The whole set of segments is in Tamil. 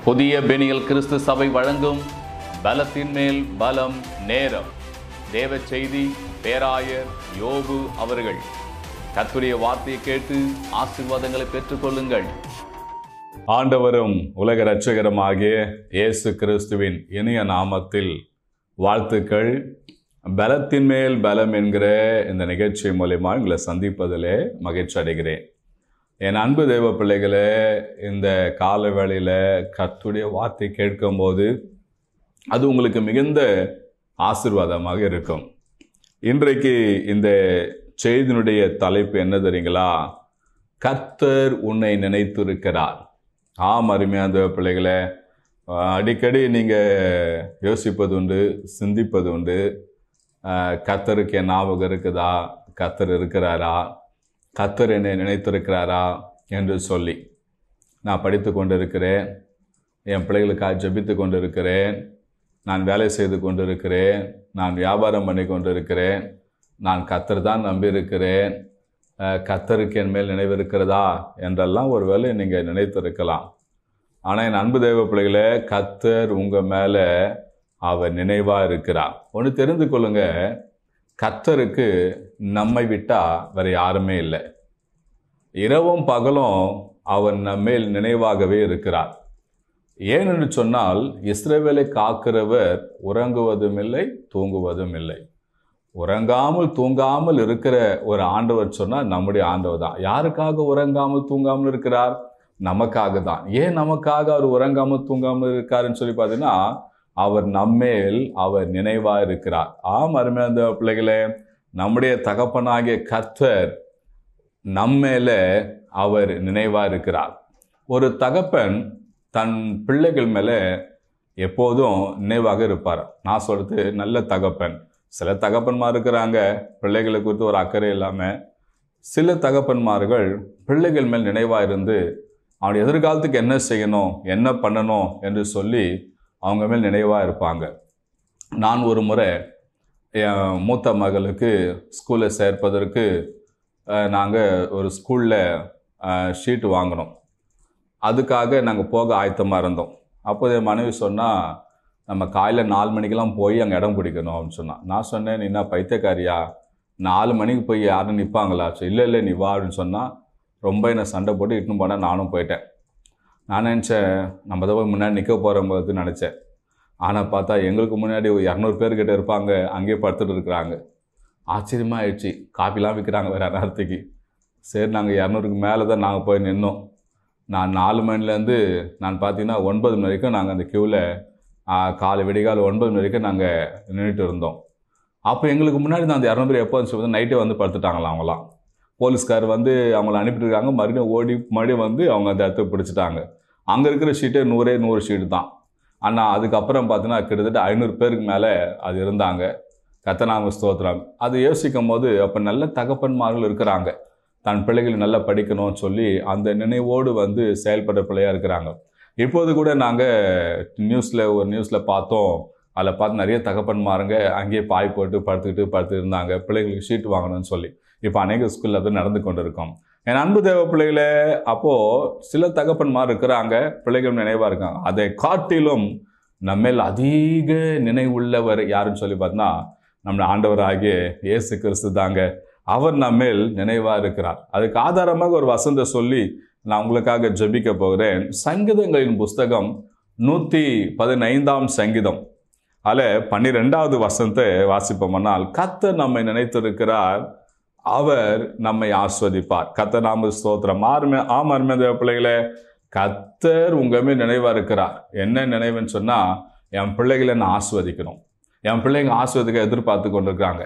புதிய பெனியல் கிறிஸ்து சபை வழங்கும் பலத்தின் மேல் பலம் நேரம். தேவ செய்தி பேராயர் யோபு அவர்கள். கர்த்தருடைய வார்த்தையை கேட்டு ஆசீர்வாதங்களை பெற்றுக்கொள்ளுங்கள். ஆண்டவரும் உலக இரட்சகருமாகிய இயேசு கிறிஸ்துவின் இனிய நாமத்தில் வாழ்த்துக்கள். பலத்தின் மேல் பலம் என்கிற இந்த நிகழ்ச்சி மூலமாக உங்களை சந்திப்பதிலே மகிழ்ச்சி அடைகிறேன். என் அன்பு தேவ பிள்ளைகளே, இந்த கால வேளையில் கர்த்தருடைய வார்த்தை கேட்கும்போது அது உங்களுக்கு மிகுந்த ஆசீர்வாதமாக இருக்கும். இன்றைக்கு இந்த செய்தியினுடைய தலைப்பு என்ன தெரியுங்களா? கர்த்தர் உன்னை நினைத்திருக்கிறார். அருமையான தேவ பிள்ளைகளே, அடிக்கடி நீங்கள் யோசிப்பது உண்டு, சிந்திப்பது உண்டு. கர்த்தருக்கு என் ஞாபகம் இருக்குதா? கர்த்தர் இருக்கிறாரா? கர்த்தர் என்னை நினைத்திருக்கிறாரா என்று சொல்லி நான் படித்து கொண்டிருக்கிறேன். என் பிள்ளைகளுக்காக ஜெபித்து கொண்டிருக்கிறேன். நான் வேலை செய்து கொண்டிருக்கிறேன். நான் வியாபாரம் பண்ணி கொண்டிருக்கிறேன். நான் கர்த்தர் தான் நம்பியிருக்கிறேன். கர்த்தருக்கு என் மேல் நினைவு இருக்கிறதா என்றெல்லாம் ஒரு வேளை நீங்கள் நினைத்திருக்கலாம். ஆனால் என் அன்பு தேவ பிள்ளைகளே, கர்த்தர் உங்கள் மேலே அவர் நினைவாக இருக்கிறார். ஒன்று தெரிந்து கொள்ளுங்க, கர்த்தருக்கு நம்மை விட்டால் வேறு யாருமே இல்லை. இரவும் பகலும் அவர் நம்மேல் நினைவாகவே இருக்கிறார். ஏனென்று சொன்னால், இஸ்ரவேலை காக்கிறவர் உறங்குவதும் இல்லை, தூங்குவதும் இல்லை. உறங்காமல் தூங்காமல் இருக்கிற ஒரு ஆண்டவர் சொன்னால் நம்முடைய ஆண்டவர் தான். யாருக்காக உறங்காமல் தூங்காமல் இருக்கிறார்? நமக்காக தான். ஏன் நமக்காக அவர் உறங்காமல் தூங்காமல் இருக்காருன்னு சொல்லி பார்த்தீங்கன்னா, அவர் நம்மேல் அவர் நினைவாக இருக்கிறார். அருமையான பிள்ளைகளே, நம்முடைய தகப்பனாகிய கர்த்தர் நம்மேல அவர் நினைவாக இருக்கிறார். ஒரு தகப்பன் தன் பிள்ளைகள் மேலே எப்போதும் நினைவாக இருப்பார். நான் சொல்றது நல்ல தகப்பன். சில தகப்பன்மார் இருக்கிறாங்க பிள்ளைகளை குறித்து ஒரு அக்கறை இல்லாமல். சில தகப்பன்மார்கள் பிள்ளைகள் மேல் நினைவாக இருந்து அவனுடைய எதிர்காலத்துக்கு என்ன செய்யணும், என்ன பண்ணணும் என்று சொல்லி அவங்க மேல் நினைவாக இருப்பாங்க. நான் ஒரு முறை என் மூத்த மகளுக்கு ஸ்கூலில் சேர்ப்பதற்கு நாங்கள் ஒரு ஸ்கூலில் ஷீட்டு வாங்கினோம். அதுக்காக நாங்கள் போக ஆயத்தமாக இருந்தோம். அப்போது என் மனைவி சொன்னால், நம்ம காலையில் 4 மணிக்கெல்லாம் போய் அங்கே இடம் பிடிக்கணும் அப்படின்னு சொன்னான். நான் சொன்னேன், நீ என்ன பைத்தியக்காரியா? 4 மணிக்கு போய் யாரும் நிற்பாங்களா? இல்லை நீ வா அப்படின்னு சொன்னால் ரொம்ப என்னை சண்டை போட்டு இட்டுன்னு போனால் நானும் போயிட்டேன். நான் நினச்சேன், நம்ம தான் முன்னாடி நிற்க போகிறோம்போது நினச்சேன். ஆனால் பார்த்தா எங்களுக்கு முன்னாடி ஒரு 200 பேர்கிட்ட இருப்பாங்க, அங்கேயே படுத்துட்டு இருக்கிறாங்க. ஆச்சரியமாக ஆயிடுச்சு. காப்பிலாம் விற்கிறாங்க வேறு நேரத்துக்கு. சரி, நாங்கள் 200க்கு மேலே தான் நாங்கள் போய் நின்னோம். நான் 4 மணிலேருந்து நான் பார்த்தீங்கன்னா 9 மணி வரைக்கும் நாங்கள் அந்த க்யூவில் காலை விடிகால் 9 மணி வரைக்கும் நாங்கள் நின்றுட்டு இருந்தோம். அப்போ எங்களுக்கு முன்னாடி நான் அந்த 200 பேர் எப்போ வந்து நைட்டே வந்து படுத்துட்டாங்களாம். அவங்களாம் போலீஸ்கார் வந்து அவங்கள அனுப்பிட்டுருக்காங்க. மறுபடியும் வந்து அவங்க அந்த இடத்த பிடிச்சிட்டாங்க. அங்கே இருக்கிற ஷீட்டே 100 ஷீட்டு தான். ஆனால் அதுக்கப்புறம் பார்த்தீங்கன்னா கிட்டத்தட்ட 500 பேருக்கு மேலே அது இருந்தாங்க. கர்த்தநாம ஸ்தோத்திரம். அது யோசிக்கும் போது அப்போ நல்ல தகப்பன்மார்கள் இருக்கிறாங்க. தன் பிள்ளைகள் நல்லா படிக்கணும்னு சொல்லி அந்த நினைவோடு வந்து செயல்படுற பிள்ளையாக இருக்கிறாங்க. இப்போது கூட நாங்கள் ஒரு நியூஸில் பார்த்தோம். அதில் பார்த்து நிறைய தகப்பன்மாருங்க அங்கேயே பாய் போட்டு படுத்து இருந்தாங்க, பிள்ளைகளுக்கு ஷீட் வாங்கணும்னு சொல்லி. இப்போ அநேக ஸ்கூலில் அது நடந்து கொண்டு இருக்கோம். என் அன்பு தேவ பிள்ளைகளே, அப்போது சில தகப்பன்மார் இருக்கிறாங்க, பிள்ளைகள் நினைவாக இருக்காங்க. அதை காட்டிலும் நம்மேல் அதிக நினைவுள்ளவர் யாருன்னு சொல்லி பார்த்தோன்னா நம்ம ஆண்டவராகிய இயேசு கிறிஸ்து தாங்க. அவர் நம்மேல் நினைவாக இருக்கிறார். அதுக்கு ஆதாரமாக ஒரு வசனத்தை சொல்லி நான் உங்களுக்காக ஜெபிக்க போகிறேன். சங்கீதங்களின் புஸ்தகம் 115ஆம் சங்கீதம் அதில் 12வது வசனத்தை வாசிப்போம்னால், கர்த்தர் நம்மை நினைத்திருக்கிறார், அவர் நம்மை ஆஸ்வதிப்பார். கர்த்தர் நாம ஸ்தோத்திரம். அருமையான தேவ பிள்ளைகளே, கர்த்தர் உங்கள் மேல் நினைவாக இருக்கிறார். என்ன நினைவுன்னு சொன்னால், என் பிள்ளைகளை நான் ஆஸ்வதிக்கணும். என் பிள்ளைங்க ஆஸ்வதிக்க எதிர்பார்த்து கொண்டிருக்கிறாங்க.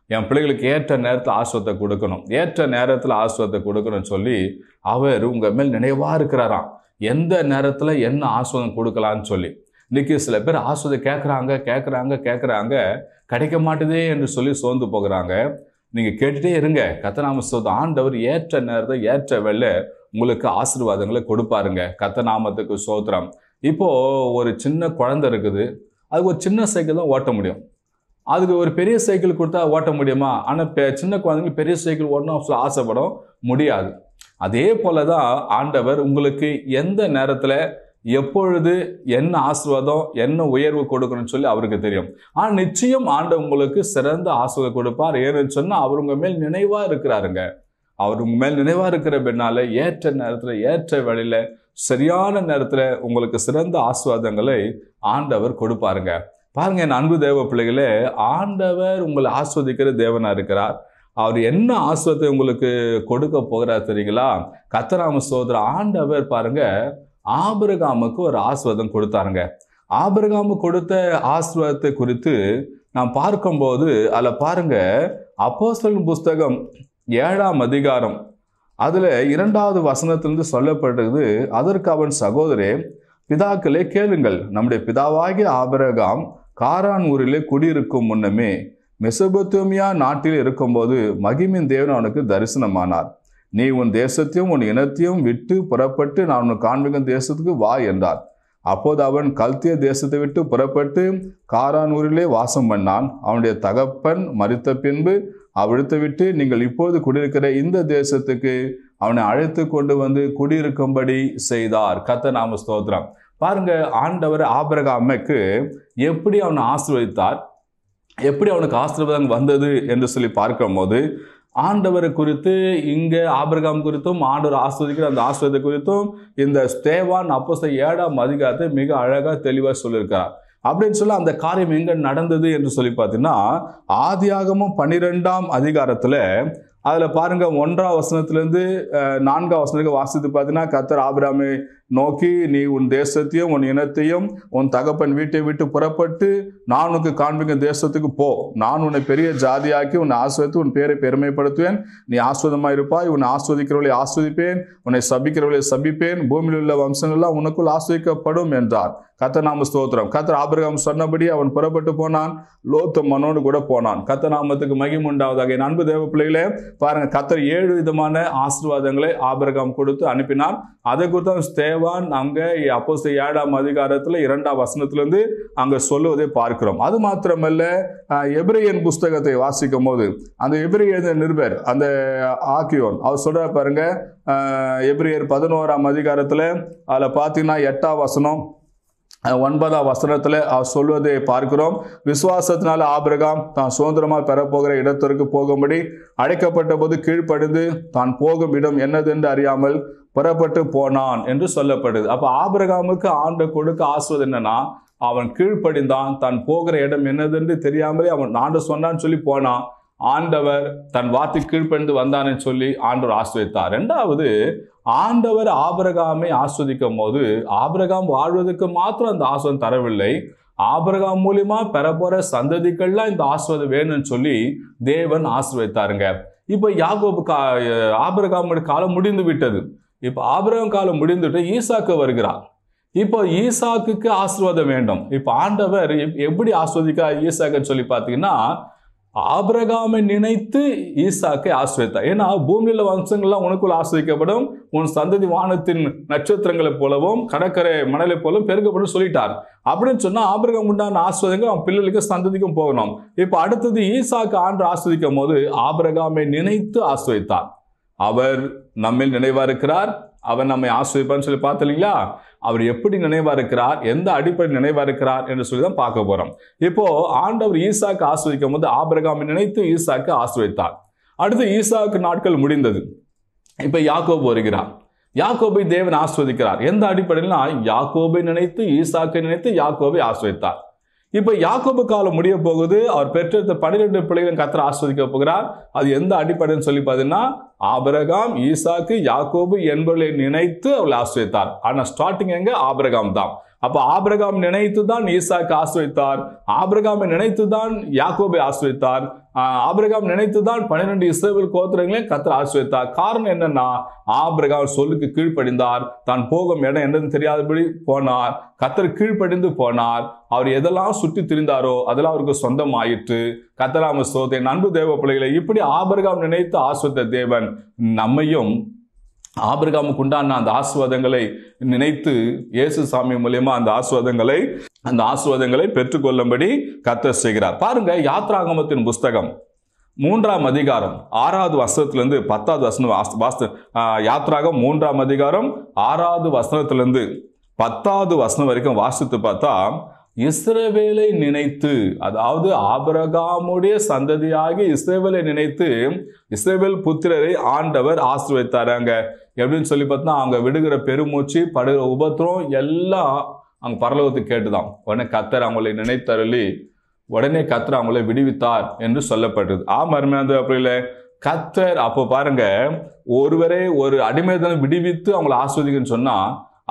என் பிள்ளைகளுக்கு ஏற்ற நேரத்தில் ஆஸ்வத்தை கொடுக்கணும், ஏற்ற நேரத்தில் ஆஸ்வத்தை கொடுக்கணும்னு சொல்லி அவர் உங்கள் மேல் நினைவாக இருக்கிறாராம். எந்த நேரத்தில் என்ன ஆஸ்வதம் கொடுக்கலான்னு சொல்லி. இன்றைக்கி சில பேர் ஆஸ்வதை கேட்குறாங்க, கிடைக்க மாட்டுதே என்று சொல்லி சோர்ந்து போகிறாங்க. நீங்கள் கேட்டுகிட்டே இருங்க. கர்த்தநாம ஸ்தோத்திரம். ஆண்டவர் ஏற்ற நேரத்தை ஏற்ற வேளை உங்களுக்கு ஆசீர்வாதங்களை கொடுப்பாருங்க. கர்த்தநாமத்துக்கு ஸ்தோத்திரம். இப்போது ஒரு சின்ன குழந்தை இருக்குது, அதுக்கு ஒரு சின்ன சைக்கிள் தான் ஓட்ட முடியும். அதுக்கு ஒரு பெரிய சைக்கிள் கொடுத்தா ஓட்ட முடியுமா? ஆனால் சின்ன குழந்தைங்களுக்கு பெரிய சைக்கிள் ஓட்டணும் ஆசைப்படும், முடியாது. அதே போல தான் ஆண்டவர் உங்களுக்கு எந்த நேரத்தில் எப்பொழுது என்ன ஆசீர்வாதம், என்ன உயர்வு கொடுக்கணும்னு சொல்லி அவருக்கு தெரியும். ஆனா நிச்சயம் ஆண்டவர் உங்களுக்கு சிறந்த ஆசீர்வாதம் கொடுப்பார். ஏன்னு சொன்னா அவர் உங்க மேல் நினைவா இருக்கிறாருங்க. அவர் உங்க மேல் நினைவா இருக்கிற பின்னால ஏற்ற நேரத்துல, ஏற்ற வேளையில, சரியான நேரத்துல உங்களுக்கு சிறந்த ஆசீர்வாதங்களை ஆண்டவர் கொடுப்பாருங்க. பாருங்க என் அன்பு தேவ பிள்ளைகளே, ஆண்டவர் உங்களை ஆஸ்வதிக்கிற தேவனா இருக்கிறார். அவர் என்ன ஆசீர்வாதத்தை உங்களுக்கு கொடுக்க போகிறார் தெரியுங்களா? கர்த்தராம ஸ்தோத்திரம். ஆண்டவர் பாருங்க ஆபிரகாமுக்கு ஒரு ஆசீர்வாதம் கொடுத்தாருங்க. ஆபிரகாமு கொடுத்த ஆசீர்வாதத்தை குறித்து நாம் பார்க்கும்போது அதுல பாருங்க அப்போஸ்தலர் புஸ்தகம் 7ஆம் அதிகாரம் அதுல 2வது வசனத்திலிருந்து சொல்லப்பட்டது, அதற்கு அவன் சகோதரே பிதாக்களே கேளுங்கள், நம்முடைய பிதாவாகிய ஆபிரகாம் காரான் ஊரிலே குடியிருக்கும் முன்னமே மெசொப்பொத்தேமியா நாட்டில் இருக்கும்போது மகிமையின் தேவன் அவனுக்கு தரிசனமானார். நீ உன் தேசத்தையும் உன் இனத்தையும் விட்டு புறப்பட்டு நான் உனக்கு காண்பிக்கும் தேசத்துக்கு வா என்றார். அப்போது அவன் கல்திய தேசத்தை விட்டு புறப்பட்டு காரான் ஊரிலே வாசம் பண்ணான். அவனுடைய தகப்பன் மரித்த பின்பு அவ்விடத்தை விட்டு நீங்கள் இப்போது குடியிருக்கிற இந்த தேசத்துக்கு அவனை அழைத்து கொண்டு வந்து குடியிருக்கும்படி செய்தார். கர்த்தர் நாம ஸ்தோத்திரம். பாருங்க ஆண்டவர் ஆபிரகாமுக்கு எப்படி அவனை ஆசீர்வதித்தார், எப்படி அவனுக்கு ஆசீர்வாதம் வந்தது என்று சொல்லி பார்க்கும்போது ஆண்டவரை குறித்து இங்க ஆபிரகாம் குறித்தும் ஆண்டவர் ஆஸ்வதிக்கிற அந்த ஆசீர்வாதத்தை குறித்தும் இந்த ஸ்தேவான் அப்போஸ்தலர் 7ஆம் அதிகாரத்தை மிக அழகா தெளிவா சொல்லியிருக்கிறார். அப்படின்னு சொல்லி அந்த காரியம் எங்க நடந்தது என்று சொல்லி பார்த்தீங்கன்னா ஆதியாகமம் 12ஆம் அதிகாரத்துல அதுல பாருங்க 1ஆம் வசனத்திலிருந்து 4ஆம் வசனத்துக்கு வாசித்து பார்த்தீங்கன்னா கர்த்தர் ஆபிரகாமை நோக்கி நீ உன் தேசத்தையும் உன் இனத்தையும் உன் தகப்பன் வீட்டை விட்டு புறப்பட்டு நான் உனக்கு காண்பிக்கும் தேசத்துக்கு போ. நான் உன்னை பெரிய ஜாதியாக்கி உன்னை ஆஸ்வதித்து உன் பேரை பெருமைப்படுத்துவேன். நீ ஆஸ்வதமா இருப்பாய். உன்னை ஆஸ்வதிக்கிறவர்களை ஆஸ்வதிப்பேன், உன்னை சபிக்கிறவர்களை சபிப்பேன். பூமியில் உள்ள வம்சங்கள்லாம் உனக்குள் ஆஸ்வதிக்கப்படும் என்றார். கர்த்தர் நாம ஸ்தோத்திரம். கர்த்தர் ஆபிரகாம் சொன்னபடி அவன் புறப்பட்டு போனான். லோத்து மனோடு கூட போனான். கர்த்தர் நாமத்துக்கு மகிமை உண்டாவதாக. என் அன்பு தேவ பிள்ளைகளே பாருங்க, கர்த்தர் 7 விதமான ஆசீர்வாதங்களை ஆபிரகாம் கொடுத்து அனுப்பினார். அதை குறித்து ஸ்தேவான் அங்க அப்போஸ்தலர் 7ஆம் அதிகாரத்துல 2ஆம் வசனத்திலிருந்து அங்க சொல்லுவதை பார்க்கிறோம். அது மாத்திரமல்ல, எபிரேயன் புஸ்தகத்தை வாசிக்கும் போது அந்த எபிரேய நிருபர் அந்த ஆக்கியோன் அவர் சொல்ற பாருங்க, எபிரேயர் 11ஆம் அதிகாரத்துல அதுல பாத்தீங்கன்னா 8ஆம் வசனம் 9ஆம் வசனத்துல அவர் சொல்வதை பார்க்கிறோம். விசுவாசத்தினால ஆபிரகாம் தான் சுதந்திரமாக பெறப்போகிற இடத்திற்கு போகும்படி அழைக்கப்பட்ட போது கீழ்ப்படிந்து தான் போகும் இடம் என்னதென்று அறியாமல் புறப்பட்டு போனான் என்று சொல்லப்படுது. அப்ப ஆபிரகாமுக்கு ஆண்டு கொடுக்க ஆசீர்வாதம் என்னன்னா, அவன் கீழ்ப்படிந்தான். தான் போகிற இடம் என்னதென்று தெரியாமலே அவன் ஆண்டு சொன்னான்னு சொல்லி போனான். ஆண்டவர் தன் வார்த்தை கீழ்ப்படிந்து வந்தான்னு சொல்லி ஆண்டவர் ஆசீர்வதித்தார். 2வது, ஆண்டவர் ஆபிரகாமை ஆஸ்வதிக்கும் போது ஆபிரகாம் வாழ்வதற்கு மாத்திரம் அந்த ஆசீர்வாதம் தரவில்லை, ஆபிரகாம் மூலியமா பெறப்போற சந்ததிகள்லாம் இந்த ஆசீர்வாதம் வேணும்னு சொல்லி தேவன் ஆசீர்வதித்தாருங்க. இப்ப யாக்கோபு ஆபிரகாமுடைய காலம் முடிந்து விட்டது. இப்ப ஆபிரகாம் காலம் முடிந்துட்டு ஈசாக்கு வருகிறார். இப்போ ஈசாக்குக்கு ஆசீர்வாதம் வேண்டும். இப்ப ஆண்டவர் எப்படி ஆஸ்வதிக்க ஈசாக்குன்னு சொல்லி பார்த்தீங்கன்னா, ஆபிரகாமை நினைத்து ஈசாக்கை ஆசீர்வதித்தார். ஏன்னா பூமியில வம்சங்கள்லாம் உனக்குள்ள ஆசீர்வதிக்கப்படும், உன் சந்ததி வானத்தின் நட்சத்திரங்களைப் போலவும் கடற்கரை மணலை போலவும் பெருக்கப்படும் சொல்லிட்டார். அப்படின்னு சொன்னா ஆபிரகாம் உண்டான ஆசீர்வாதங்கள் அவன் பிள்ளைகளுக்கு சந்ததிக்கும் போகணும். இப்ப அடுத்தது ஈசாக்கு ஆண்டு ஆசீர்வதிக்கும் போது ஆபிரகாமை நினைத்து ஆசீர்வதித்தார். அவர் நம்மில் நினைவா இருக்கிறார், அவர் நம்மை ஆசீர்வதிப்பார்னு சொல்லி பார்த்தீங்களா? அவர் எப்படி நினைவா இருக்கிறார், எந்த அடிப்படையில் நினைவா இருக்கிறார் என்று சொல்லி தான் பார்க்க போறோம். இப்போ ஆண்டவர் ஈசாக்கு ஆசீர்வதிக்கும் போது ஆபிரகாமை நினைத்து ஈசாக்கு ஆசீர்வதித்தார். அடுத்து ஈசாக்கு நாட்கள் முடிந்தது. இப்ப யாக்கோபு வருகிறார். யாக்கோபை தேவன் ஆசீர்வதிக்கிறார். எந்த அடிப்படையில்னா யாக்கோபை நினைத்து ஈசாக்கை நினைத்து யாக்கோபை ஆசீர்வதித்தார். இப்ப யாக்கோபு காலம் முடிய போகுது. அவர் பெற்றெடுத்த 12 பிள்ளைகளும் கர்த்தர் ஆசீர்வதிக்க போகிறார். அது எந்த அடிப்படைன்னு சொல்லி பார்த்தீங்கன்னா ஆபிரகாம், ஈசாக்கு, யாக்கோபு என்பவர்களை நினைத்து அவளை ஆசீர்வதித்தார். ஆனா ஸ்டார்டிங் எங்க? ஆபிரகாம் தான். அப்ப ஆபிரகாம் நினைத்து தான் ஈசாக்கு ஆசீர்வதித்தார். ஆபிரகாமை நினைத்து தான் யாக்கோபை ஆசீர்வதித்தார். ஆபிரகாம் நினைத்து தான் 12 இஸ்ரவேல் கோத்திரங்களையும் கர்த்தர் ஆசீர்வதித்தார். காரணம் என்னன்னா ஆபிரகாம் சொல்லுக்கு கீழ்ப்படிந்தார். தான் போகும் இடம் என்னன்னு தெரியாதபடி போனார். கர்த்தர் கீழ்ப்படிந்து போனார். அவர் எதெல்லாம் சுற்றி திரிந்தாரோ அதெல்லாம் அவருக்கு சொந்தம் ஆயிற்று. கர்த்தராம ஸ்தோத்திரம். அன்பு தேவ பிள்ளைகளை, இப்படி ஆபிரகாம் நினைத்து ஆசீர்வதித்த தேவன் நம்மையும் ஆபிரகாமுக்கு உண்டான அந்த ஆசீர்வாதங்களை நினைத்து இயேசு சாமி மூலமா அந்த ஆசீர்வாதங்களை பெற்றுக்கொள்ளும்படி கர்த்தர் செய்கிறார். பாருங்க, யாத்ராகமத்தின் புஸ்தகம் 3ஆம் அதிகாரம் 6வது வசனத்திலிருந்து 10வது வசனம் யாத்ராகம் 3ஆம் அதிகாரம் 6வது வசனத்திலிருந்து 10வது வசனம் வரைக்கும் வாசித்து பார்த்தா, இஸ்ரவேலை நினைத்து, அதாவது ஆபிரகாமுடைய சந்ததியாகி இஸ்ரவேலை நினைத்து இஸ்ரவேல் புத்திரரை ஆண்டவர் ஆசீர்வதித்தாராங்க. எப்படின்னு சொல்லி பார்த்தா, அவங்க விடுகிற பெருமூச்சு, படுகிற உபத்திரம் எல்லாம் அங்க பரலோகத்துக்கு கேட்டுதான். உடனே கர்த்தர் அவங்களை நினைத்தருளி உடனே கர்த்தர் அவங்களை விடுவித்தார் என்று சொல்லப்பட்டது. அருமையான அப்படியில கர்த்தர் அப்போ பாருங்க, ஒருவரை ஒரு அடிமைத்தனம் விடுவித்து அவங்களை ஆஸ்வதிக்கன்னு சொன்னா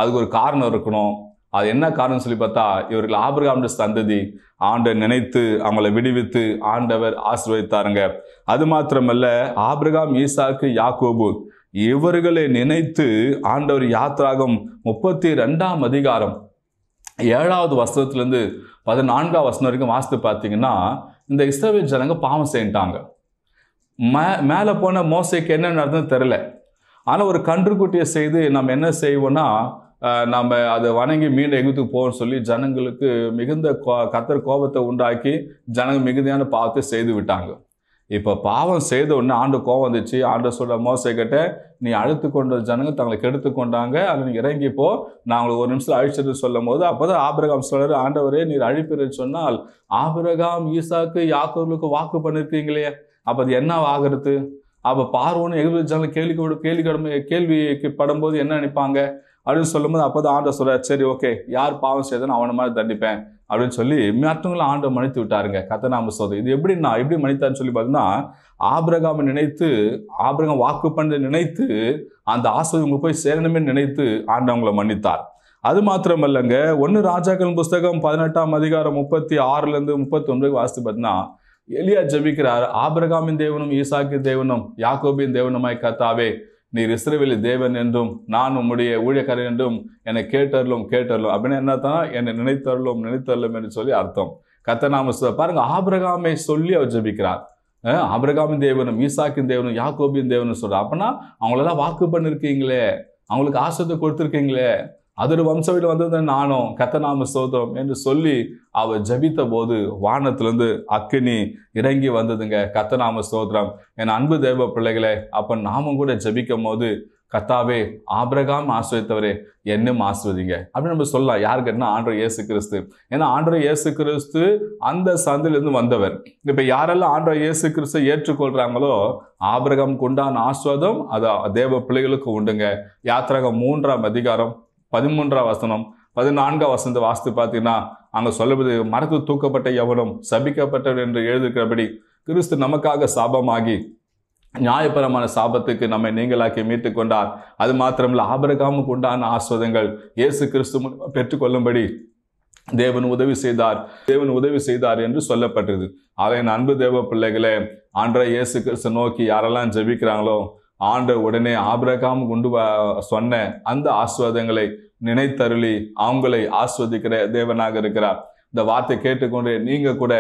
அதுக்கு ஒரு காரணம் இருக்கணும். அது என்ன காரணம் சொல்லி பார்த்தா, இவர்கள் ஆபிரகாமுடைய சந்ததி, ஆண்டவர் நினைத்து அவங்களை விடுவித்து ஆண்டவர் ஆசீர்வதித்தாருங்க. அது மாத்திரமல்ல, ஆபிரகாம், ஈசாக்கு, யாக்கோபு இவர்களை நினைத்து ஆண்டவர் யாத்திராகம் 32ஆம் அதிகாரம் 7வது வசனத்திலிருந்து 14ஆம் வசனம் வரைக்கும் வாசித்து பார்த்தீங்கன்னா, இந்த இஸ்ரவேல் ஜனங்க பாவம் செய்யிட்டாங்க. மேலே போன மோசைக்கு என்ன நடந்ததுன்னு தெரியல. ஆனால் ஒரு கன்றுக்குட்டியை செய்து நம்ம என்ன செய்வோம்னா, நம்ம அதை வணங்கி மீண்டும் எகிப்துக்கு போவோம்னு சொல்லி ஜனங்களுக்கு மிகுந்த கர்த்தர் கோபத்தை உண்டாக்கி ஜனங்க மிகுதியான பாவத்தை செய்து விட்டாங்க. இப்போ பாவம் செய்த உடனே ஆண்டு கோபம் வந்துச்சு. ஆண்டு சொல்ற மோசை கிட்ட, நீ அழுத்து கொண்ட ஜனங்க தங்களை கெடுத்து கொண்டாங்க, அது நீ இறங்கிப்போ, நான் உங்களுக்கு ஒரு நிமிஷம் அழிச்சிட்டு சொல்லும் போது அப்போதான் ஆபிரகாம் சொல்றாரு, ஆண்டவரே நீர் அழிப்பீர்கள் சொன்னால் ஆபிரகாம், ஈசாக்கு, யாக்கோபுக்கு வாக்கு பண்ணிருக்கீங்களே, அப்போ அது என்ன ஆகிறது? அப்போ பார்வோன்னு எகிப்து ஜனங்க கேள்விக்கு படும்போது என்ன நினைப்பாங்க அப்படின்னு சொல்லும்போது அப்போதான் ஆண்டவர் சொல்றாரு, சரி ஓகே, யார் பாவம் செய்தன்னு அவனை மாதிரி தண்டிப்பேன் அப்படின்னு சொல்லி மற்றவங்களும் ஆண்டவர் மன்னித்து விட்டாருங்க. கர்த்தர் சொல்றது இது எப்படின்னா, எப்படி மன்னித்தான்னு சொல்லி பார்த்தீங்கன்னா, ஆபிரகாமை நினைத்து, ஆபிரகாம் வாக்கு பண்ண நினைத்து, அந்த ஆசீர்வாதம் உங்களுக்கு போய் சேரணுமே நினைத்து ஆண்டவங்களை மன்னித்தார். அது மாத்திரமல்லங்க, 1 ராஜாக்கள் புஸ்தகம் 18ஆம் அதிகாரம் 36லேருந்து 39 வாசித்து பார்த்தீங்கன்னா, எலியா ஜெபிக்கிறார், ஆபிரகாமின் தேவனும் ஈசாக்கின் தேவனும் யாக்கோபின் தேவனுமாய் கர்த்தாவே, நீர் இஸ்ரவேலின் தேவன் என்றும் நான் உம்முடைய ஊழியக்காரன் என்றும் என்னை கேட்டருளும் அப்படின்னு என்னத்தான், என்னை நினைத்தருளும் என்று சொல்லி அர்த்தம். கர்த்தர் பாருங்க, ஆபிரகாமை சொல்லி அவர் ஜெபிக்கிறார். ஆபிரகாமின் தேவனும் ஈசாக்கின் தேவனும் யாக்கோபின் தேவனும் சொல்றார். அப்படின்னா அவங்களெல்லாம் வாக்கு பண்ணிருக்கீங்களே, அவங்களுக்கு ஆசீர்வாதத்தை கொடுத்துருக்கீங்களே, அதோட வம்சவில வந்தது நானும், கர்த்தர் ஸ்தோத்திரம் என்று சொல்லி அவர் ஜபித்த போது வானத்திலிருந்து அக்கினி இறங்கி வந்ததுங்க. கர்த்தர் ஸ்தோத்திரம். என் அன்பு தேவ பிள்ளைகளே, அப்ப நாமும் கூட ஜபிக்கும் போது, கர்த்தாவே ஆபிரகாம் ஆசீர்வதித்தவரே என்னும் ஆசீர்வதிங்க அப்படின்னு நம்ம சொல்லலாம். யாருக்குன்னா ஆண்டவர் இயேசு கிறிஸ்து. ஏன்னா ஆண்டவர் இயேசு கிறிஸ்து அந்த சந்திலிருந்து வந்தவர். இப்ப யாரெல்லாம் ஆண்டவர் இயேசு கிறிஸ்து ஏற்றுக்கொள்றாங்களோ ஆபிரகாமுக்கு உண்டான ஆசீர்வாதம் அது தேவ பிள்ளைகளுக்கு உண்டுங்க. யாத்திராகம் 3ஆம் அதிகாரம் 13ஆம் வசனம் 14ஆம் வசனத்தை வாசித்து பார்த்தீங்கன்னா, அங்க சொல்லப்படுது, மரத்து தூக்கப்பட்ட எவனும் சபிக்கப்பட்டவர் என்று எழுதியிருக்கிறபடி கிறிஸ்து நமக்காக சாபமாகி நியாயபரமான சாபத்துக்கு நம்மை நீங்களாக்கி மீட்டு கொண்டார். அது மாத்திரமல்ல, ஆபிரகாமுக்கு உண்டான ஆசீர்வாதங்கள் இயேசு கிறிஸ்து பெற்றுக்கொள்ளும்படி தேவன் உதவி செய்தார் என்று சொல்லப்பட்டது. அதை அன்பு தேவ பிள்ளைகளே, ஆண்டவர் இயேசு கிறிஸ்து நோக்கி யாரெல்லாம் ஜெபிக்கிறாங்களோ ஆண்டவர் உடனே ஆபிரகாம் கொண்டு சொன்ன அந்த ஆசீர்வாதங்களை நினைத்தருளி அவங்களை ஆஸ்வதிக்கிற தேவனாக இருக்கிறார். இந்த வார்த்தை கேட்டுக்கொண்டு நீங்க கூட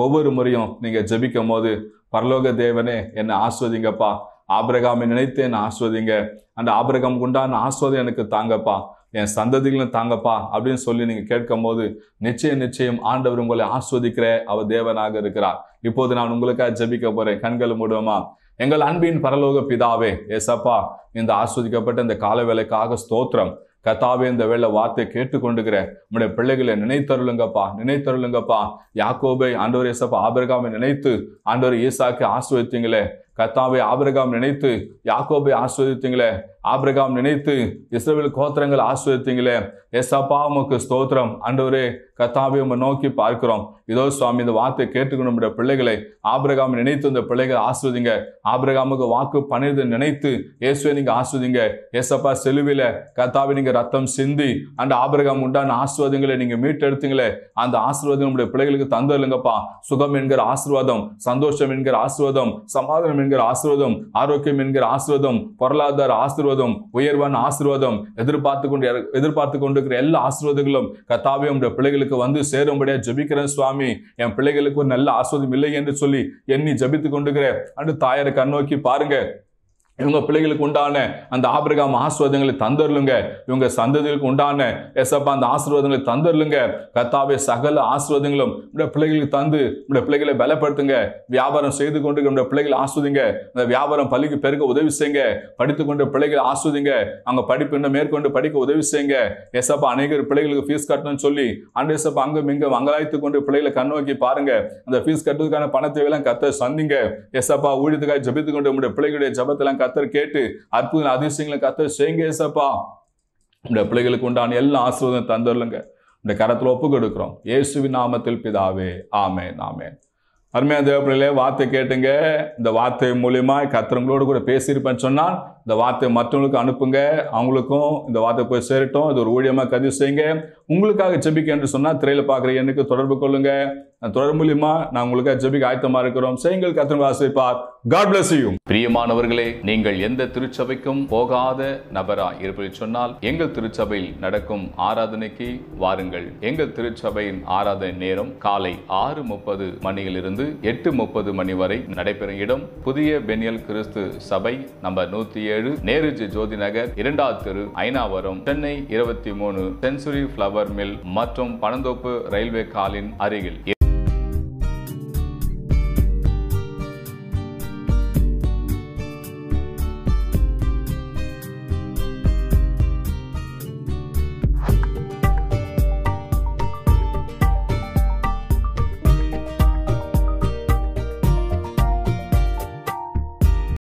ஒவ்வொரு முறையும் நீங்க ஜெபிக்கும் போது, பரலோக தேவனே என்னை ஆஸ்வதிங்கப்பா, ஆபிரகாமை நினைத்து என்னை ஆஸ்வதிங்க, அந்த ஆபிரகாம் உண்டான ஆஸ்வாதம் எனக்கு தாங்கப்பா, என் சந்ததிகளும் தாங்கப்பா அப்படின்னு சொல்லி நீங்க கேட்கும் போது நிச்சயம் ஆண்டவர் உங்களை ஆஸ்வதிக்கிற அவர் தேவனாக இருக்கிறார். இப்போது நான் உங்களுக்காக ஜெபிக்க போறேன். கண்கள் மூடுவோமா? எங்கள் அன்பின் பரலோக பிதாவே, ஏசப்பா, இந்த ஆஸ்வதிக்கப்பட்ட இந்த கால வேலைக்காக ஸ்தோத்திரம். கர்த்தாவே, இந்த வேளை வார்த்தை கேட்டுக்கொண்டுகிற நம்முடைய பிள்ளைகளை நினைத்தருளுங்கப்பா. யாக்கோபை ஆண்டவர் ஏசப்பா ஆபிரகாமை நினைத்து ஆண்டவர் ஈசாக்கை ஆசீர்வதித்தீங்களே, கர்த்தாவே ஆபிரகாம் நினைத்து யாக்கோபை ஆசீர்வதித்தீங்களே, ஆபிரகாம் நினைத்து இஸ்ரவேல் கோத்திரங்கள் ஆசீர்வதித்தீங்களே, ஏசப்பா உமக்கு ஸ்தோத்திரம். ஆண்டவரே கர்த்தாவே, உம்மை நோக்கி பார்க்கிறோம். இதோ சுவாமி, இந்த வார்த்தை கேட்டுக்கொண்டு நம்முடைய பிள்ளைகளை ஆபிரகாம் நினைத்து இந்த பிள்ளைகளை ஆசீர்வதிங்க. ஆபிரகாமுக்கு வாக்கு பண்ணியது நினைத்து இயேசுவை நீங்க ஆசீர்வதிங்க. ஏசப்பா, சிலுவையில கர்த்தாவே நீங்க ரத்தம் சிந்தி அந்த ஆபிரகாம் உண்டான ஆசீர்வாதங்களை நீங்க மீட்டெடுத்தீங்களே, அந்த ஆசீர்வாதம் நம்முடைய பிள்ளைகளுக்கு தந்துருங்கப்பா. சுகம் என்கிற ஆசீர்வாதம், சந்தோஷம் என்கிற ஆசீர்வாதம், சமாதானம் என்கிற ஆசீர்வாதம், ஆரோக்கியம் என்கிற ஆசீர்வாதம், பொருளாதார ஆசீர்வாதம், உயர்வான ஆசீர்வாதம், எதிர்பார்த்து கொண்டிருக்கிற எல்லா ஆசீர்வாதங்களும் கர்த்தாவே உம்முடைய பிள்ளைகளுக்கு வந்து சேரும்படியா ஜெபிக்கிறேன் சுவாமி. என் பிள்ளைகளுக்கு ஒரு நல்ல ஆசீர்வாதம் இல்லை என்று சொல்லி எண்ணி ஜெபித்து கொண்டிருக்கிற அந்த தாயாரை கண்ணோக்கி பாருங்க. இவங்க பிள்ளைகளுக்கு உண்டான அந்த ஆபிரகாம் ஆசீர்வாதங்களை தந்தருளுங்க. இவங்க சந்ததிகளுக்கு உண்டான ஏசப்பா அந்த ஆசீர்வாதங்களை தந்தருளுங்க. கர்த்தாவே, சகல ஆசீர்வாதங்களும் நம்முடைய பிள்ளைகளுக்கு தந்து நம்முடைய பிள்ளைகளை பலப்படுத்துங்க. வியாபாரம் செய்து கொண்டு நம்முடைய பிள்ளைகளை ஆஸ்வதிங்க. அந்த வியாபாரம் பள்ளிக்கு பெருக்க உதவி செய்யுங்க. படித்துக்கொண்டு பிள்ளைகளை ஆஸ்வதிங்க. அவங்க படிப்பு இன்னும் மேற்கொண்டு படிக்க உதவி செய்யுங்க. ஏசப்பா, அநேகர் பிள்ளைகளுக்கு ஃபீஸ் கட்டணும்னு சொல்லி ஏசப்பா அங்கும் இங்கும் அங்கலாய்த்து கொண்டு பிள்ளைகளை கண்ணோக்கி பாருங்க. அந்த ஃபீஸ் கட்டுறதுக்கான பணத்தை எல்லாம் கர்த்தர் சந்திங்க. ஏசப்பா, ஊழியத்துக்காக ஜெபித்து கொண்டு நம்முடைய பிள்ளைகளுடைய ஜெபத்தெல்லாம் கர்த்தர் கேட்டு அற்புத அதிசயங்களை கர்த்தர் செய்யுங்க. ஏசப்பா, இந்த பிள்ளைகளுக்கு உண்டான எல்லா ஆசீர்வாதம் தந்தருளுங்க. இந்த கரத்தில் ஒப்பு கொடுக்கிறோம் இயேசுவின் நாமத்தில் பிதாவே, ஆமென், ஆமென். அருமையான தேவ பிள்ளைகளே, வார்த்தை கேட்டுங்க. இந்த வார்த்தை மூலியமா கர்த்தங்களோடு கூட பேசியிருப்பேன்னு சொன்னால் இந்த வார்த்தை மற்றவங்களுக்கு அனுப்புங்க. அவங்களுக்கும் இந்த வார்த்தை போய் சேரட்டும். இது ஒரு ஊழியமா கருதி செய்யுங்க. உங்களுக்காக ஜெபிக்க என்று சொன்னால் திரையில பார்க்குற எண்ணுக்கு தொடர்பு கொள்ளுங்க. தொடர் மூலியமா நான் உங்களுக்காக ஜெபிக்க ஆயத்தமா இருக்கிறோம். செய்யுங்கள், கர்த்தர் ஆசீர்வதிப்பார். God bless you. பிரியமானவர்களே, நீங்கள் எந்த திருச்சபைக்கும் போகாத நபரா இருப்பதை சொன்னால் எங்கள் திருச்சபையில் நடக்கும் ஆராதனைக்கு வாருங்கள். எங்கள் திருச்சபையின் ஆராதனை நேரம் காலை 6:30 மணியிலிருந்து 8:30 மணி வரை நடைபெறும் இடம் புதிய பெனியல் கிறிஸ்து சபை, நம்பர் 107, நேருஜி ஜோதி நகர், 2வது தெரு, Ayanavaram, Chennai 23, century flower mill மற்றும் பனந்தோப்பு ரயில்வே காலின் அருகில்.